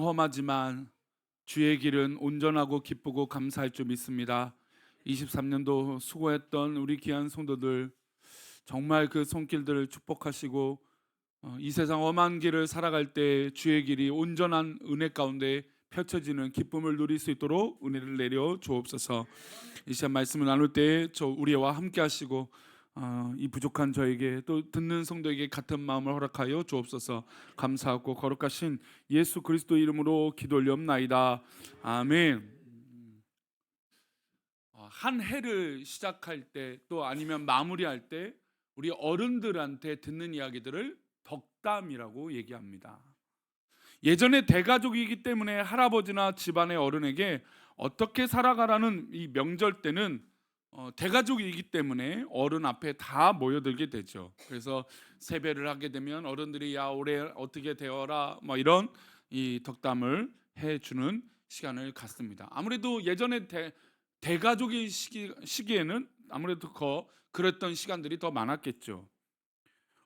험하지만 주의 길은 온전하고 기쁘고 감사할 줄 믿습니다. 23년도 수고했던 우리 귀한 성도들, 정말 그 손길들을 축복하시고 이 세상 험한 길을 살아갈 때 주의 길이 온전한 은혜 가운데 펼쳐지는 기쁨을 누릴 수 있도록 은혜를 내려 주옵소서. 이 시간 말씀을 나눌 때 우리와 함께 하시고 이 부족한 저에게 또 듣는 성도에게 같은 마음을 허락하여 주옵소서. 감사하고 거룩하신 예수 그리스도 이름으로 기도 올리옵나이다. 아멘. 한 해를 시작할 때 또 아니면 마무리할 때 우리 어른들한테 듣는 이야기들을 덕담이라고 얘기합니다. 예전에 대가족이기 때문에 할아버지나 집안의 어른에게 어떻게 살아가라는 이 명절 때는 대가족이기 때문에 어른 앞에 다 모여들게 되죠. 그래서 세배를 하게 되면 어른들이 야 올해 어떻게 되어라 뭐 이런 이 덕담을 해주는 시간을 갖습니다. 아무래도 예전에 대가족의 시기에는 아무래도 그랬던 시간들이 더 많았겠죠.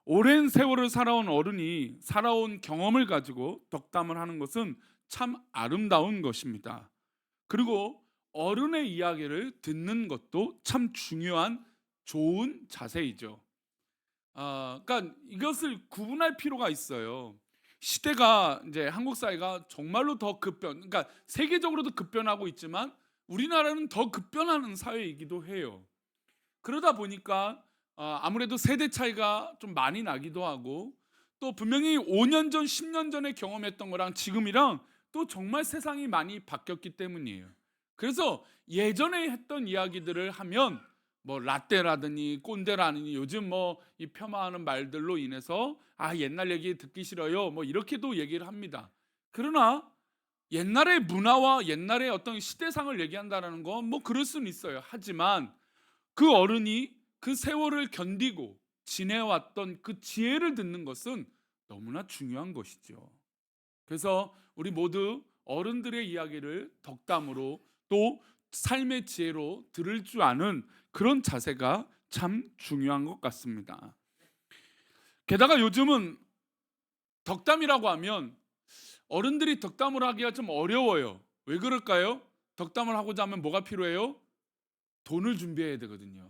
오랜 세월을 살아온 어른이 살아온 경험을 가지고 덕담을 하는 것은 참 아름다운 것입니다. 그리고 어른의 이야기를 듣는 것도 참 중요한 좋은 자세이죠. 그러니까 이것을 구분할 필요가 있어요. 시대가 이제 한국 사회가 정말로 더 그러니까 세계적으로도 급변하고 있지만 우리나라는 더 급변하는 사회이기도 해요. 그러다 보니까 아무래도 세대 차이가 좀 많이 나기도 하고 또 분명히 5년 전, 10년 전에 경험했던 거랑 지금이랑 또 정말 세상이 많이 바뀌었기 때문이에요. 그래서 예전에 했던 이야기들을 하면 뭐 라떼라더니 꼰대라니 요즘 뭐 이 폄하하는 말들로 인해서 옛날 얘기 듣기 싫어요 뭐 이렇게도 얘기를 합니다. 그러나 옛날의 문화와 옛날의 어떤 시대상을 얘기한다는 건 뭐 그럴 수는 있어요. 하지만 그 어른이 그 세월을 견디고 지내왔던 그 지혜를 듣는 것은 너무나 중요한 것이죠. 그래서 우리 모두 어른들의 이야기를 덕담으로 또 삶의 지혜로 들을 줄 아는 그런 자세가 참 중요한 것 같습니다. 게다가 요즘은 덕담이라고 하면 어른들이 덕담을 하기가 좀 어려워요. 왜 그럴까요? 덕담을 하고자 하면 뭐가 필요해요? 돈을 준비해야 되거든요.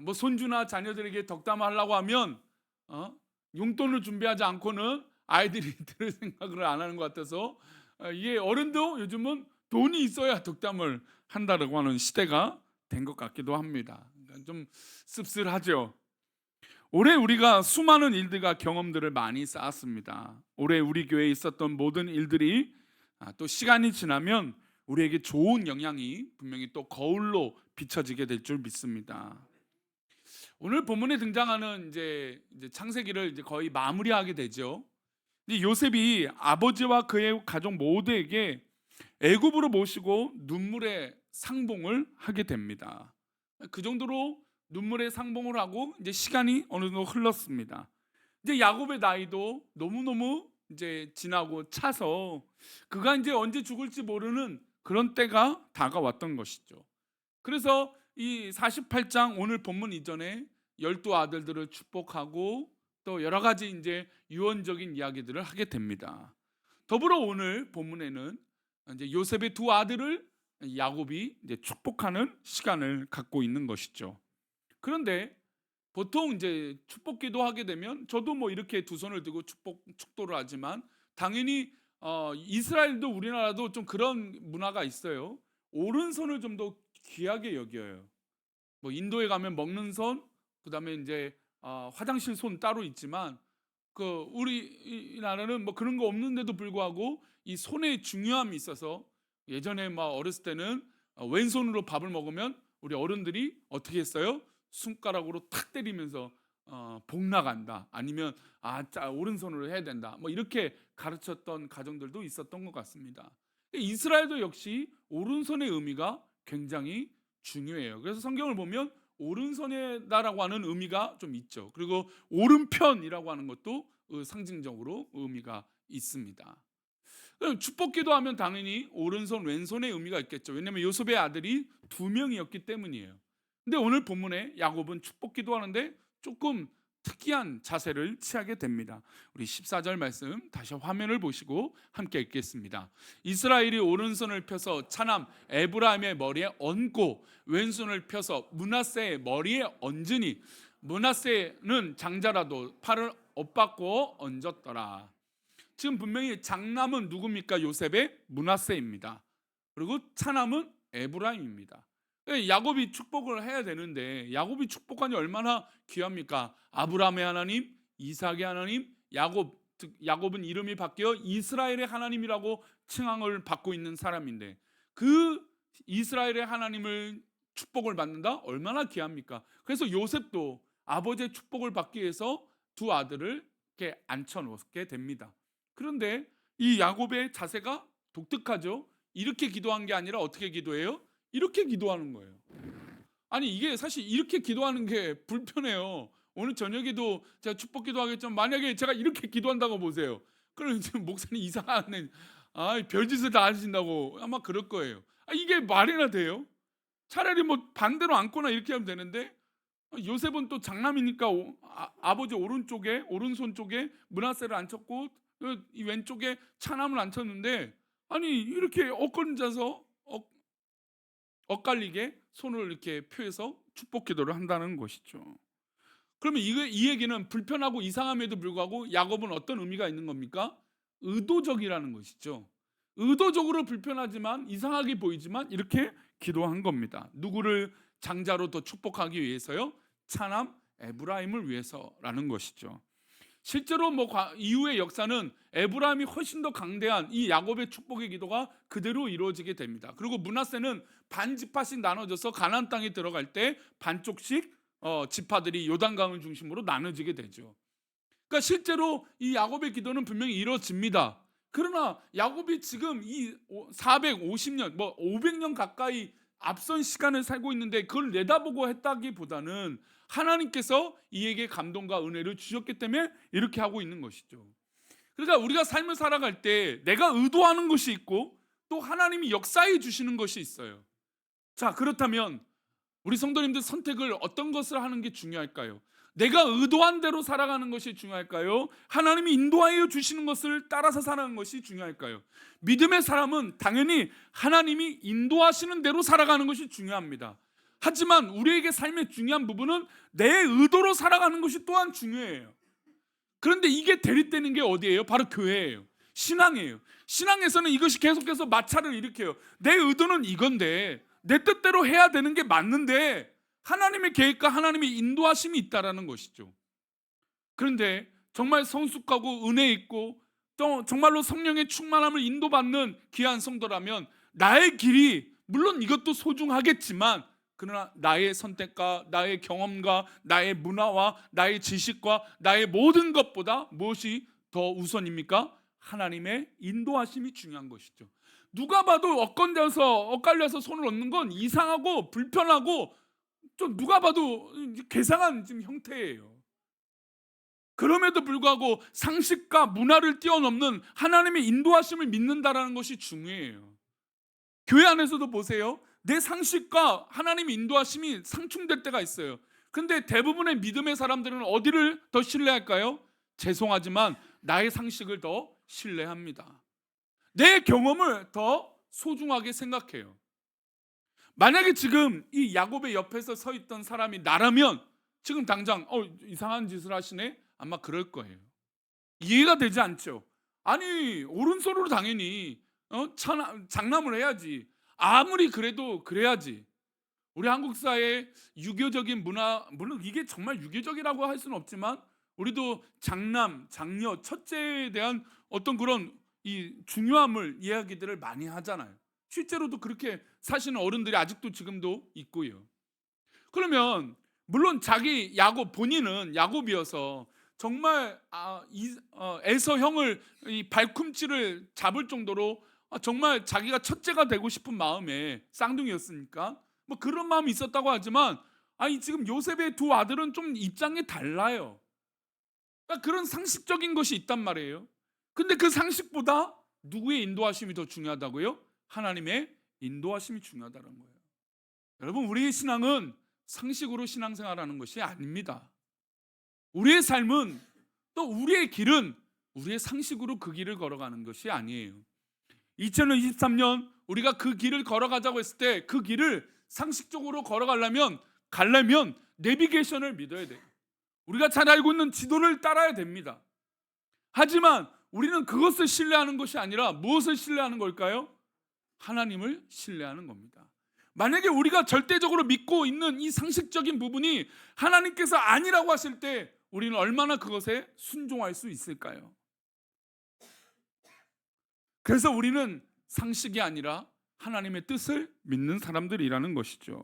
뭐 손주나 자녀들에게 덕담하려고 하면 용돈을 준비하지 않고는 아이들이 들을 생각을 안 하는 것 같아서 이게 어른도 요즘은 돈이 있어야 덕담을 한다라고 하는 시대가 된 것 같기도 합니다. 그러니까 좀 씁쓸하죠. 올해 우리가 수많은 일들과 경험들을 많이 쌓았습니다. 올해 우리 교회에 있었던 모든 일들이 또 시간이 지나면 우리에게 좋은 영향이 분명히 또 거울로 비춰지게 될 줄 믿습니다. 오늘 본문에 등장하는 이제 창세기를 이제 거의 마무리하게 되죠. 근데 요셉이 아버지와 그의 가족 모두에게 애굽으로 모시고 눈물의 상봉을 하게 됩니다. 그 정도로 눈물의 상봉을 하고 이제 시간이 어느 정도 흘렀습니다. 이제 야곱의 나이도 너무너무 이제 지나고 차서 그가 이제 언제 죽을지 모르는 그런 때가 다가왔던 것이죠. 그래서 이 48장 오늘 본문 이전에 12아들들을 축복하고 또 여러 가지 이제 유언적인 이야기들을 하게 됩니다. 더불어 오늘 본문에는 이제 요셉의 두 아들을 야곱이 이제 축복하는 시간을 갖고 있는 것이죠. 그런데 보통 이제 축복 기도하게 되면 저도 뭐 이렇게 두 손을 들고 축도를 하지만 당연히 이스라엘도 우리나라도 좀 그런 문화가 있어요. 오른손을 좀 더 귀하게 여겨요. 뭐 인도에 가면 먹는 손, 그다음에 이제 화장실 손 따로 있지만 그 우리나라는 뭐 그런 거 없는데도 불구하고 이 손의 중요함이 있어서 예전에 막 어렸을 때는 왼손으로 밥을 먹으면 우리 어른들이 어떻게 했어요? 손가락으로 탁 때리면서 복 나간다. 아니면 오른손으로 해야 된다. 뭐 이렇게 가르쳤던 가정들도 있었던 것 같습니다. 이스라엘도 역시 오른손의 의미가 굉장히 중요해요. 그래서 성경을 보면 오른손에다라고 하는 의미가 좀 있죠. 그리고 오른편이라고 하는 것도 상징적으로 의미가 있습니다. 그럼 축복 기도하면 당연히 오른손 왼손의 의미가 있겠죠. 왜냐하면 요셉의 아들이 두 명이었기 때문이에요. 근데 오늘 본문에 야곱은 축복 기도하는데 조금 특이한 자세를 취하게 됩니다. 우리 14절 말씀 다시 화면을 보시고 함께 읽겠습니다. 이스라엘이 오른손을 펴서 차남 에브라임의 머리에 얹고 왼손을 펴서 므낫세의 머리에 얹으니 므낫세는 장자라도 팔을 엇받고 얹었더라. 지금 분명히 장남은 누굽니까? 요셉의 므낫세입니다. 그리고 차남은 에브라임입니다. 야곱이 축복을 해야 되는데 야곱이 축복하니 얼마나 귀합니까? 아브라함의 하나님, 이삭의 하나님, 야곱은 이름이 바뀌어 이스라엘의 하나님이라고 칭함을 받고 있는 사람인데 그 이스라엘의 하나님을 축복을 받는다? 얼마나 귀합니까? 그래서 요셉도 아버지의 축복을 받기 위해서 두 아들을 이렇게 앉혀놓게 됩니다. 그런데 이 야곱의 자세가 독특하죠. 이렇게 기도한 게 아니라 어떻게 기도해요? 이렇게 기도하는 거예요. 아니 이게 사실 이렇게 기도하는 게 불편해요. 오늘 저녁에도 제가 축복 기도하겠지만 만약에 제가 이렇게 기도한다고 보세요. 그럼 지금 목사님 이상한 별짓을 다 하신다고 아마 그럴 거예요. 이게 말이나 돼요? 차라리 뭐 반대로 앉거나 이렇게 하면 되는데 요셉은 또 장남이니까 아버지 오른손 쪽에 므낫세를 앉혔고 이 왼쪽에 차남을 앉혔는데 아니 이렇게 엇걸려서 엇갈리게 손을 이렇게 펴서 축복 기도를 한다는 것이죠. 그러면 이 얘기는 불편하고 이상함에도 불구하고 야곱은 어떤 의미가 있는 겁니까? 의도적이라는 것이죠. 의도적으로 불편하지만 이상하게 보이지만 이렇게 기도한 겁니다. 누구를 장자로 더 축복하기 위해서요? 차남 에브라임을 위해서라는 것이죠. 실제로 이후의 역사는 에브라임이 훨씬 더 강대한 이 야곱의 축복의 기도가 그대로 이루어지게 됩니다. 그리고 므낫세는 반지파씩 나눠져서 가나안 땅에 들어갈 때 반쪽씩 지파들이 요단강을 중심으로 나눠지게 되죠. 그러니까 실제로 이 야곱의 기도는 분명히 이루어집니다. 그러나 야곱이 지금 이 450년 500년 가까이 앞선 시간을 살고 있는데 그걸 내다보고 했다기보다는 하나님께서 이에게 감동과 은혜를 주셨기 때문에 이렇게 하고 있는 것이죠. 그러니까 우리가 삶을 살아갈 때 내가 의도하는 것이 있고 또 하나님이 역사해 주시는 것이 있어요. 자, 그렇다면 우리 성도님들 선택을 어떤 것을 하는 게 중요할까요? 내가 의도한 대로 살아가는 것이 중요할까요? 하나님이 인도하여 주시는 것을 따라서 살아가는 것이 중요할까요? 믿음의 사람은 당연히 하나님이 인도하시는 대로 살아가는 것이 중요합니다. 하지만 우리에게 삶의 중요한 부분은 내 의도로 살아가는 것이 또한 중요해요. 그런데 이게 대립되는 게 어디예요? 바로 교회예요. 신앙이에요. 신앙에서는 이것이 계속해서 마찰을 일으켜요. 내 의도는 이건데 내 뜻대로 해야 되는 게 맞는데 하나님의 계획과 하나님의 인도하심이 있다라는 것이죠. 그런데 정말 성숙하고 은혜 있고 또 정말로 성령의 충만함을 인도받는 귀한 성도라면 나의 길이 물론 이것도 소중하겠지만 그러나 나의 선택과 나의 경험과 나의 문화와 나의 지식과 나의 모든 것보다 무엇이 더 우선입니까? 하나님의 인도하심이 중요한 것이죠. 누가 봐도 엇갈려서 손을 얹는 건 이상하고 불편하고 좀 누가 봐도 괴상한 지금 형태예요. 그럼에도 불구하고 상식과 문화를 뛰어넘는 하나님의 인도하심을 믿는다라는 것이 중요해요. 교회 안에서도 보세요. 내 상식과 하나님의 인도하심이 상충될 때가 있어요. 근데 대부분의 믿음의 사람들은 어디를 더 신뢰할까요? 죄송하지만 나의 상식을 더 신뢰합니다. 내 경험을 더 소중하게 생각해요. 만약에 지금 이 야곱의 옆에서 서 있던 사람이 나라면 지금 당장 이상한 짓을 하시네? 아마 그럴 거예요. 이해가 되지 않죠. 아니 오른손으로 당연히 장남을 해야지. 아무리 그래도 그래야지. 우리 한국 사회의 유교적인 문화, 물론 이게 정말 유교적이라고 할 수는 없지만 우리도 장남, 장녀, 첫째에 대한 어떤 그런 이 중요함을 이야기들을 많이 하잖아요. 실제로도 그렇게 사시는 어른들이 아직도 지금도 있고요. 그러면 물론 자기 본인은 야곱이어서 정말 에서 형을 이 발꿈치를 잡을 정도로 정말 자기가 첫째가 되고 싶은 마음에 쌍둥이였으니까 뭐 그런 마음이 있었다고 하지만 지금 요셉의 두 아들은 좀 입장이 달라요. 그러니까 그런 상식적인 것이 있단 말이에요. 근데 그 상식보다 누구의 인도하심이 더 중요하다고요? 하나님의 인도하심이 중요하다는 거예요. 여러분, 우리의 신앙은 상식으로 신앙생활하는 것이 아닙니다. 우리의 삶은 또 우리의 길은 우리의 상식으로 그 길을 걸어가는 것이 아니에요. 2023년 우리가 그 길을 걸어가자고 했을 때 그 길을 상식적으로 걸어가려면 내비게이션을 믿어야 돼요. 우리가 잘 알고 있는 지도를 따라야 됩니다. 하지만 우리는 그것을 신뢰하는 것이 아니라 무엇을 신뢰하는 걸까요? 하나님을 신뢰하는 겁니다. 만약에 우리가 절대적으로 믿고 있는 이 상식적인 부분이 하나님께서 아니라고 하실 때 우리는 얼마나 그것에 순종할 수 있을까요? 그래서 우리는 상식이 아니라 하나님의 뜻을 믿는 사람들이라는 것이죠.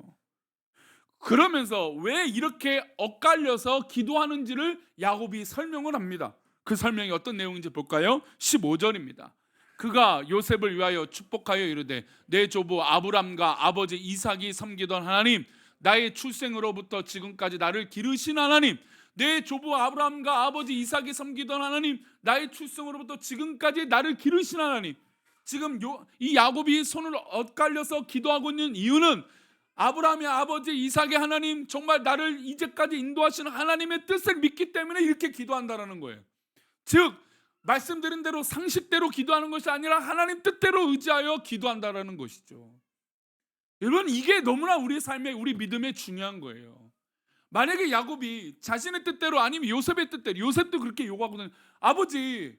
그러면서 왜 이렇게 엇갈려서 기도하는지를 야곱이 설명을 합니다. 그 설명이 어떤 내용인지 볼까요? 15절입니다. 그가 요셉을 위하여 축복하여 이르되 내 조부 아브람과 아버지 이삭이 섬기던 하나님, 나의 출생으로부터 지금까지 나를 기르신 하나님, 내 조부 아브람과 아버지 이삭이 섬기던 하나님, 나의 출생으로부터 지금까지 나를 기르신 하나님. 지금 이 야곱이 손을 엇갈려서 기도하고 있는 이유는 아브라함의 아버지 이삭의 하나님, 정말 나를 이제까지 인도하시는 하나님의 뜻을 믿기 때문에 이렇게 기도한다는 거예요. 즉 말씀드린 대로 상식대로 기도하는 것이 아니라 하나님 뜻대로 의지하여 기도한다는 것이죠. 여러분, 이게 너무나 우리 삶에, 우리 믿음에 중요한 거예요. 만약에 야곱이 자신의 뜻대로 아니면 요셉의 뜻대로, 요셉도 그렇게 요구하거든요. 아버지,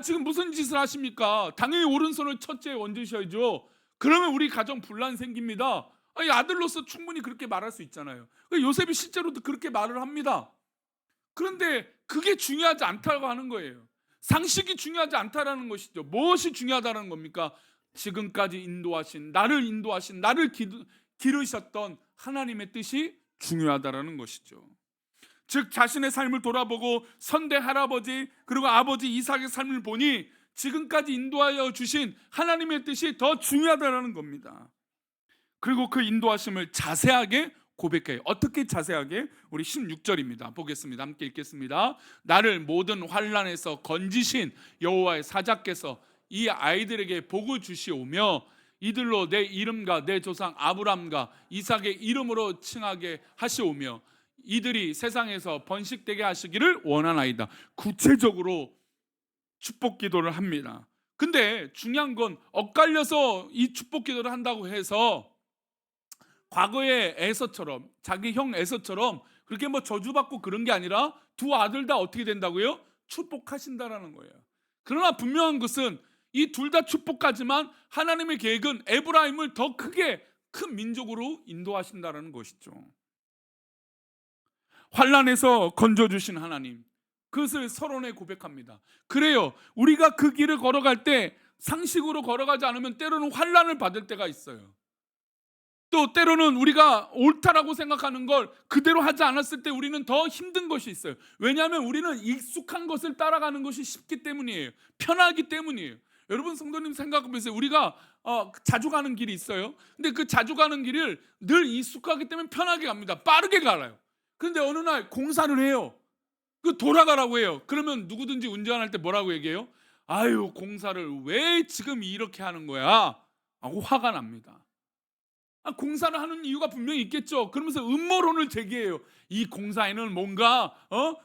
지금 무슨 짓을 하십니까? 당연히 오른손을 첫째에 얹으셔야죠. 그러면 우리 가정 분란 생깁니다. 아들로서 충분히 그렇게 말할 수 있잖아요. 요셉이 실제로도 그렇게 말을 합니다. 그런데 그게 중요하지 않다고 하는 거예요. 상식이 중요하지 않다라는 것이죠. 무엇이 중요하다는 겁니까? 지금까지 나를 기르셨던 하나님의 뜻이 중요하다라는 것이죠. 즉 자신의 삶을 돌아보고 선대 할아버지 그리고 아버지 이삭의 삶을 보니 지금까지 인도하여 주신 하나님의 뜻이 더 중요하다라는 겁니다. 그리고 그 인도하심을 자세하게 고백해요. 어떻게 자세하게? 우리 16절입니다. 보겠습니다. 함께 읽겠습니다. 나를 모든 환난에서 건지신 여호와의 사자께서 이 아이들에게 복을 주시오며 이들로 내 이름과 내 조상 아브람과 이삭의 이름으로 칭하게 하시오며 이들이 세상에서 번식되게 하시기를 원하나이다. 구체적으로 축복 기도를 합니다. 근데 중요한 건 엇갈려서 이 축복 기도를 한다고 해서 과거의 에서처럼, 자기 형 에서처럼 그렇게 저주받고 그런 게 아니라 두 아들 다 어떻게 된다고요? 축복하신다라는 거예요. 그러나 분명한 것은 이 둘 다 축복하지만 하나님의 계획은 에브라임을 더 크게 큰 민족으로 인도하신다라는 것이죠. 환난에서 건져주신 하나님, 그것을 서론에 고백합니다. 그래요, 우리가 그 길을 걸어갈 때 상식으로 걸어가지 않으면 때로는 환난을 받을 때가 있어요. 또 때로는 우리가 옳다라고 생각하는 걸 그대로 하지 않았을 때 우리는 더 힘든 것이 있어요. 왜냐하면 우리는 익숙한 것을 따라가는 것이 쉽기 때문이에요. 편하기 때문이에요. 여러분 성도님 생각해 보세요. 우리가 자주 가는 길이 있어요. 근데 그 자주 가는 길을 늘 익숙하기 때문에 편하게 갑니다. 빠르게 가요. 그런데 어느 날 공사를 해요. 그 돌아가라고 해요. 그러면 누구든지 운전할 때 뭐라고 얘기해요? 아유, 공사를 왜 지금 이렇게 하는 거야? 하고 화가 납니다. 공사를 하는 이유가 분명히 있겠죠. 그러면서 음모론을 제기해요. 이 공사에는 뭔가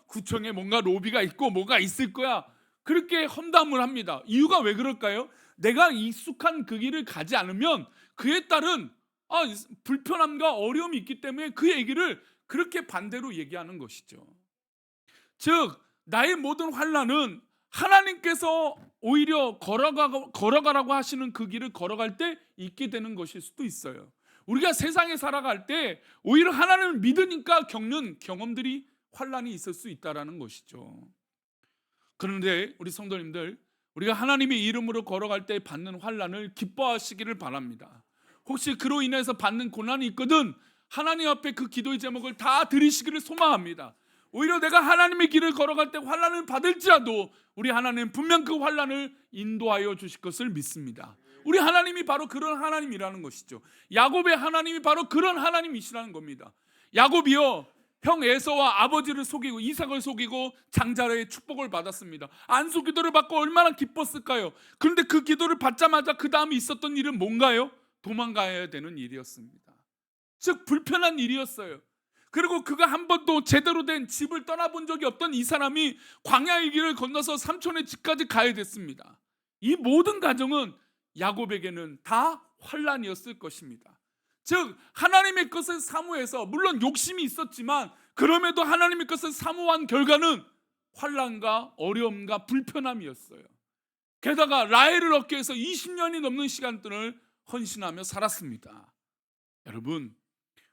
구청에 뭔가 로비가 있고 뭐가 있을 거야. 그렇게 험담을 합니다. 이유가 왜 그럴까요? 내가 익숙한 그 길을 가지 않으면 그에 따른 불편함과 어려움이 있기 때문에 그 얘기를 그렇게 반대로 얘기하는 것이죠. 즉 나의 모든 환난은 하나님께서 오히려 걸어가라고 하시는 그 길을 걸어갈 때 있게 되는 것일 수도 있어요. 우리가 세상에 살아갈 때 오히려 하나님을 믿으니까 겪는 경험들이 환난이 있을 수 있다는 것이죠. 그런데 우리 성도님들, 우리가 하나님의 이름으로 걸어갈 때 받는 환난을 기뻐하시기를 바랍니다. 혹시 그로 인해서 받는 고난이 있거든 하나님 앞에 그 기도의 제목을 다 드리시기를 소망합니다. 오히려 내가 하나님의 길을 걸어갈 때 환난을 받을지라도 우리 하나님은 분명 그 환난을 인도하여 주실 것을 믿습니다. 우리 하나님이 바로 그런 하나님이라는 것이죠. 야곱의 하나님이 바로 그런 하나님이시라는 겁니다. 야곱이요, 형 에서와 아버지를 속이고 이삭을 속이고 장자의 축복을 받았습니다. 안수 기도를 받고 얼마나 기뻤을까요? 그런데 그 기도를 받자마자 그 다음에 있었던 일은 뭔가요? 도망가야 되는 일이었습니다. 즉 불편한 일이었어요. 그리고 그가 한 번도 제대로 된 집을 떠나본 적이 없던 이 사람이 광야의 길을 건너서 삼촌의 집까지 가야 됐습니다. 이 모든 과정은 야곱에게는 다 환란이었을 것입니다. 즉 하나님의 것을 사모해서 물론 욕심이 있었지만 그럼에도 하나님의 것을 사모한 결과는 환란과 어려움과 불편함이었어요. 게다가 라헬을 얻기 위해서 20년이 넘는 시간들을 헌신하며 살았습니다. 여러분,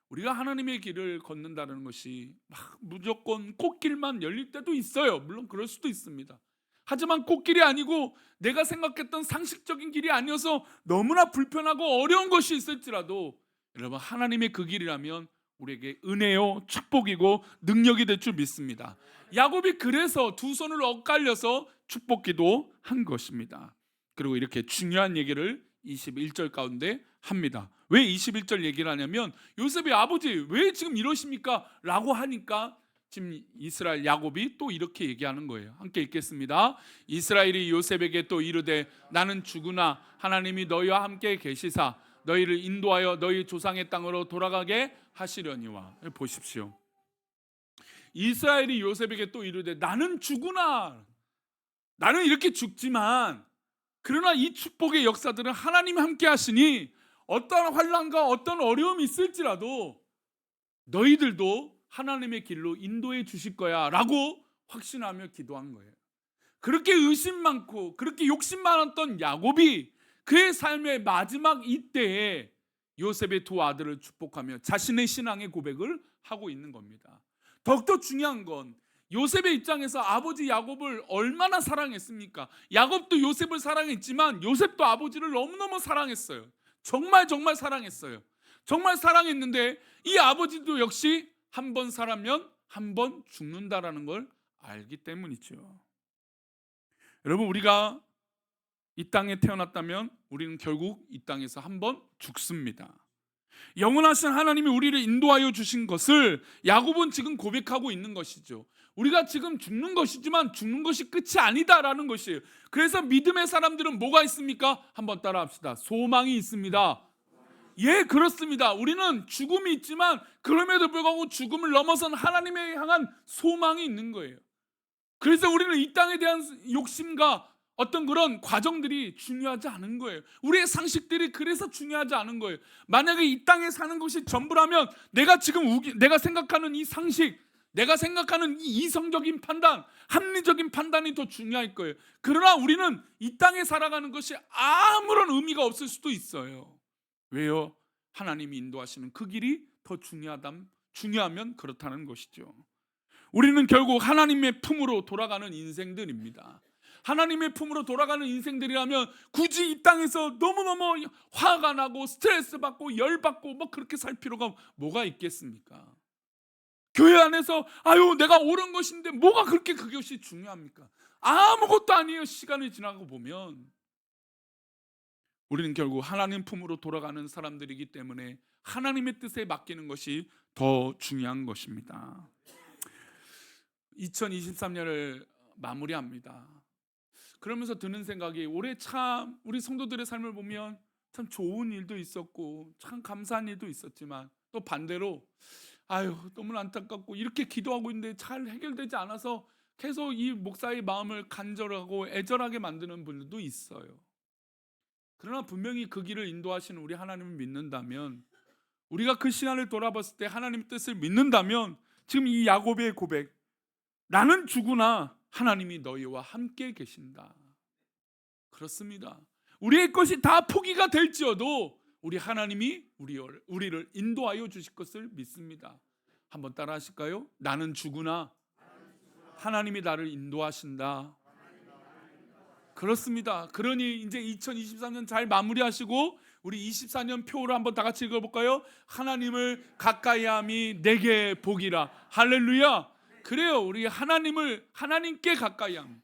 우리가 하나님의 길을 걷는다는 것이 막 무조건 꽃길만 열릴 때도 있어요. 물론 그럴 수도 있습니다. 하지만 꽃길이 아니고 내가 생각했던 상식적인 길이 아니어서 너무나 불편하고 어려운 것이 있을지라도 여러분, 하나님의 그 길이라면 우리에게 은혜요, 축복이고 능력이 될 줄 믿습니다. 야곱이 그래서 두 손을 엇갈려서 축복기도 한 것입니다. 그리고 이렇게 중요한 얘기를 21절 가운데 합니다. 왜 21절 얘기를 하냐면 요셉의 아버지 왜 지금 이러십니까? 라고 하니까 지금 이스라엘 야곱이 또 이렇게 얘기하는 거예요. 함께 읽겠습니다. 이스라엘이 요셉에게 또 이르되 나는 죽으나 하나님이 너희와 함께 계시사 너희를 인도하여 너희 조상의 땅으로 돌아가게 하시려니와. 보십시오. 이스라엘이 요셉에게 또 이르되 나는 죽으나, 나는 이렇게 죽지만 그러나 이 축복의 역사들은 하나님이 함께 하시니 어떠한 환난과 어떤 어려움이 있을지라도 너희들도 하나님의 길로 인도해 주실 거야 라고 확신하며 기도한 거예요. 그렇게 의심 많고 그렇게 욕심 많았던 야곱이 그의 삶의 마지막 이때에 요셉의 두 아들을 축복하며 자신의 신앙의 고백을 하고 있는 겁니다. 더욱더 중요한 건 요셉의 입장에서 아버지 야곱을 얼마나 사랑했습니까? 야곱도 요셉을 사랑했지만 요셉도 아버지를 너무너무 사랑했어요. 정말 사랑했어요. 정말 사랑했는데 이 아버지도 역시 한 번 살아면 한 번 죽는다라는 걸 알기 때문이죠. 여러분, 우리가 이 땅에 태어났다면 우리는 결국 이 땅에서 한 번 죽습니다. 영원하신 하나님이 우리를 인도하여 주신 것을 야곱은 지금 고백하고 있는 것이죠. 우리가 지금 죽는 것이지만 죽는 것이 끝이 아니다라는 것이에요. 그래서 믿음의 사람들은 뭐가 있습니까? 한번 따라합시다. 소망이 있습니다. 예, 그렇습니다. 우리는 죽음이 있지만 그럼에도 불구하고 죽음을 넘어선 하나님에 향한 소망이 있는 거예요. 그래서 우리는 이 땅에 대한 욕심과 어떤 그런 과정들이 중요하지 않은 거예요. 우리의 상식들이 그래서 중요하지 않은 거예요. 만약에 이 땅에 사는 것이 전부라면 내가 지금 내가 생각하는 이 상식, 내가 생각하는 이 이성적인 판단, 합리적인 판단이 더 중요할 거예요. 그러나 우리는 이 땅에 살아가는 것이 아무런 의미가 없을 수도 있어요. 왜요? 하나님이 인도하시는 그 길이 더 중요하면 그렇다는 것이죠. 우리는 결국 하나님의 품으로 돌아가는 인생들입니다. 하나님의 품으로 돌아가는 인생들이라면 굳이 이 땅에서 너무너무 화가 나고 스트레스 받고 열받고 뭐 그렇게 살 필요가 뭐가 있겠습니까? 교회 안에서 아유 내가 옳은 것인데 뭐가 그렇게 그것이 중요합니까? 아무것도 아니에요. 시간이 지나고 보면 우리는 결국 하나님 품으로 돌아가는 사람들이기 때문에 하나님의 뜻에 맡기는 것이 더 중요한 것입니다. 2023년을 마무리합니다. 그러면서 드는 생각이 올해 참 우리 성도들의 삶을 보면 참 좋은 일도 있었고 참 감사한 일도 있었지만 또 반대로 아유 너무 안타깝고 이렇게 기도하고 있는데 잘 해결되지 않아서 계속 이 목사의 마음을 간절하고 애절하게 만드는 분들도 있어요. 그러나 분명히 그 길을 인도하시는 우리 하나님을 믿는다면, 우리가 그 시간을 돌아봤을 때 하나님의 뜻을 믿는다면 지금 이 야곱의 고백, 나는 죽으나 하나님이 너희와 함께 계신다. 그렇습니다. 우리의 것이 다 포기가 될지어도 우리 하나님이 우리를 인도하여 주실 것을 믿습니다. 한번 따라 하실까요? 나는 죽으나 하나님이 나를 인도하신다. 그렇습니다. 그러니 이제 2023년 잘 마무리하시고 우리 24년 표를 한번 다 같이 읽어볼까요? 하나님을 가까이함이 내게 복이라. 할렐루야. 그래요. 우리 하나님께 가까이함,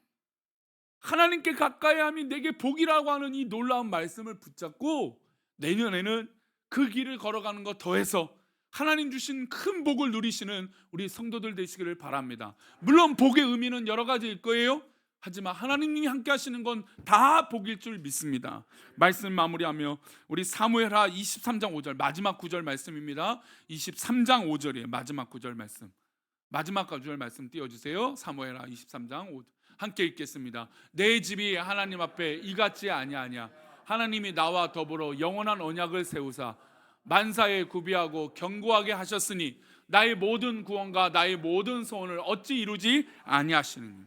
하나님께 가까이함이 내게 복이라고 하는 이 놀라운 말씀을 붙잡고 내년에는 그 길을 걸어가는 것 더해서 하나님 주신 큰 복을 누리시는 우리 성도들 되시기를 바랍니다. 물론 복의 의미는 여러 가지일 거예요. 하지만 하나님이 함께 하시는 건 다 복일 줄 믿습니다. 말씀 마무리하며 우리 사무엘하 23장 5절 마지막 구절 말씀입니다. 23장 5절이에요. 마지막 구절 말씀. 마지막 구절 말씀 띄워주세요. 사무엘하 23장 5절. 함께 읽겠습니다. 내 집이 하나님 앞에 이같지 아니하냐. 하나님이 나와 더불어 영원한 언약을 세우사 만사에 구비하고 견고하게 하셨으니 나의 모든 구원과 나의 모든 소원을 어찌 이루지 아니하시느냐.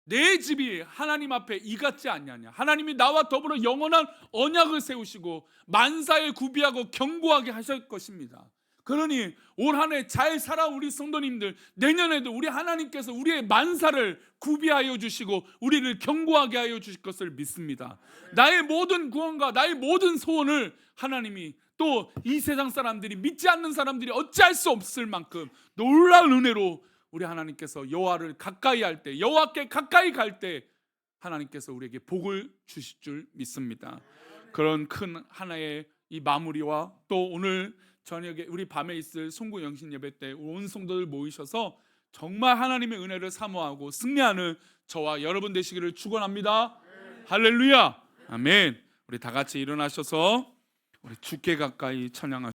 내 집이 하나님 앞에 이같지 않냐냐. 하나님이 나와 더불어 영원한 언약을 세우시고 만사에 구비하고 견고하게 하실 것입니다. 그러니 올 한 해 잘 살아 우리 성도님들, 내년에도 우리 하나님께서 우리의 만사를 구비하여 주시고 우리를 견고하게 하여 주실 것을 믿습니다. 나의 모든 구원과 나의 모든 소원을 하나님이 또 이 세상 사람들이 믿지 않는 사람들이 어찌할 수 없을 만큼 놀라운 은혜로 우리 하나님께서 여호와를 가까이 할 때, 여호와께 가까이 갈 때 하나님께서 우리에게 복을 주실 줄 믿습니다. 그런 큰 하나의 이 마무리와 또 오늘 저녁에 우리 밤에 있을 송구 영신 예배 때 온 성도들 모이셔서 정말 하나님의 은혜를 사모하고 승리하는 저와 여러분 되시기를 축원합니다. 할렐루야. 아멘. 우리 다 같이 일어나셔서 우리 주께 가까이 찬양하시죠.